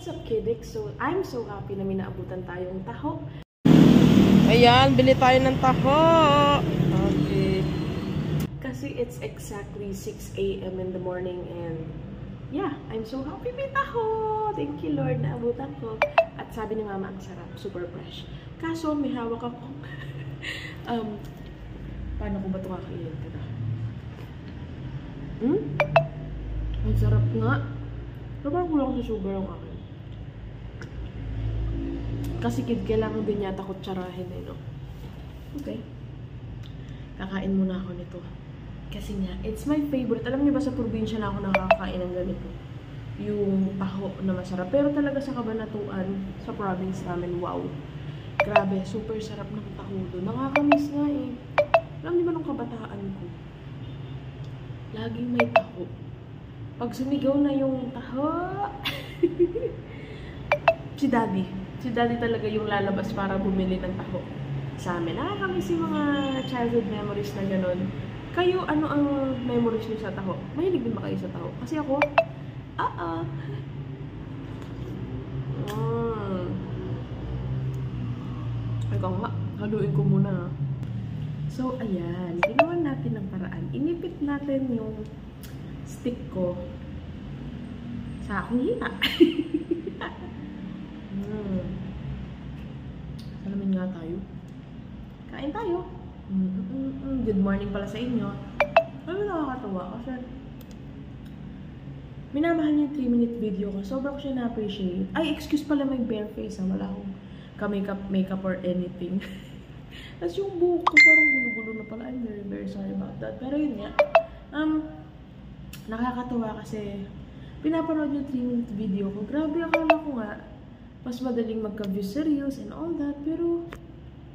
What's up, Kidix? So, I'm so happy na may naabutan tayong taho. Ayan, bili tayo ng taho. Okay. Kasi it's exactly 6 a.m. in the morning and yeah, I'm so happy may taho. Thank you, Lord, na abutan ko. At sabi ni Mama, ang sarap, super fresh. Kaso, may hawak akong paano ko ba ito kakainin? Ang sarap nga. Pero parang kulang sa sugar ang akin. Kasi kailangan din yata kutsarahin eh, no? Okay. Kakain muna ako nito. Kasi nga, it's my favorite. Alam niyo ba sa probinsya na ako nakakain ng ganito? Yung taho na masarap. Pero talaga sa Cabanatuan, sa province namin, wow. Grabe, super sarap ng taho doon. Nakakamiss nga eh. Alam niyo ba nung kabataan ko? Laging may taho. Pag sumigaw na yung taho, si Daddy talaga yung lalabas para bumili ng taho sa amin. Nakakamiss yung mga childhood memories na gano'n. Kayo, ano ang memories niyo sa taho? Mahilig din ba kayo sa taho? Kasi ako, Ikaw nga, haluin ko muna. So, ayan. Ginawa natin ng paraan. Inipit natin yung stick ko sa akong hita. Salamin nga tayo. Kain tayo. Good morning pala sa inyo. Ano nakakatawa kasi minamahal niyo yung 3-minute video ko. Sobrang ko siya na-appreciate. Ay, excuse pala, may bare face. Wala akong makeup or anything. Tapos yung buhok ko parang gulo-gulo na pala. I'm very, very sorry about that. Pero yun nga. Nakakatawa kasi pinapanood yung 3-minute video ko. Grabe, akala ko nga mas madaling magka-view serious and all that. Pero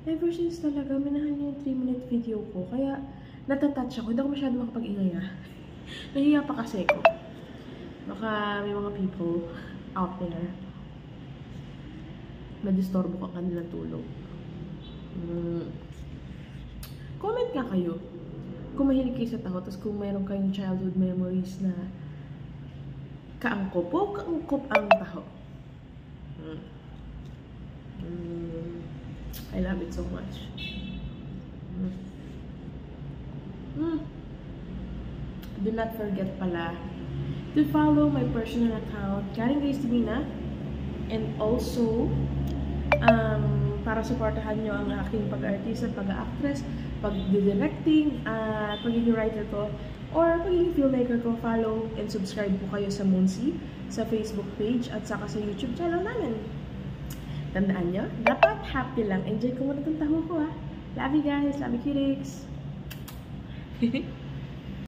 ever since talaga, minahal niya yung 3-minute video ko. Kaya natatouch ako. Hindi ako masyado makapag-ingay ha. Nahiya pa kasi ko. Baka may mga people out there madistorbo ka kanilang tulog. Comment nga kayo kung mahilig kayo sa taho, tapos kung mayroon kayong childhood memories na kaangkop o kaangkop ang taho. I love it so much. Do not forget pala to follow my personal account, Karing Grace Divina, and also para supportahan nyo ang aking pag-artista, pag-actress, pag-directing, pagiging writer ko, or pagiging filmmaker ko. Follow and subscribe po kayo sa Moonsy, sa Facebook page, at saka sa YouTube channel namin. Tandaan nyo, dapat happy lang. Enjoy ko muna itong taho ko ha. Love you guys, love you, Kidix.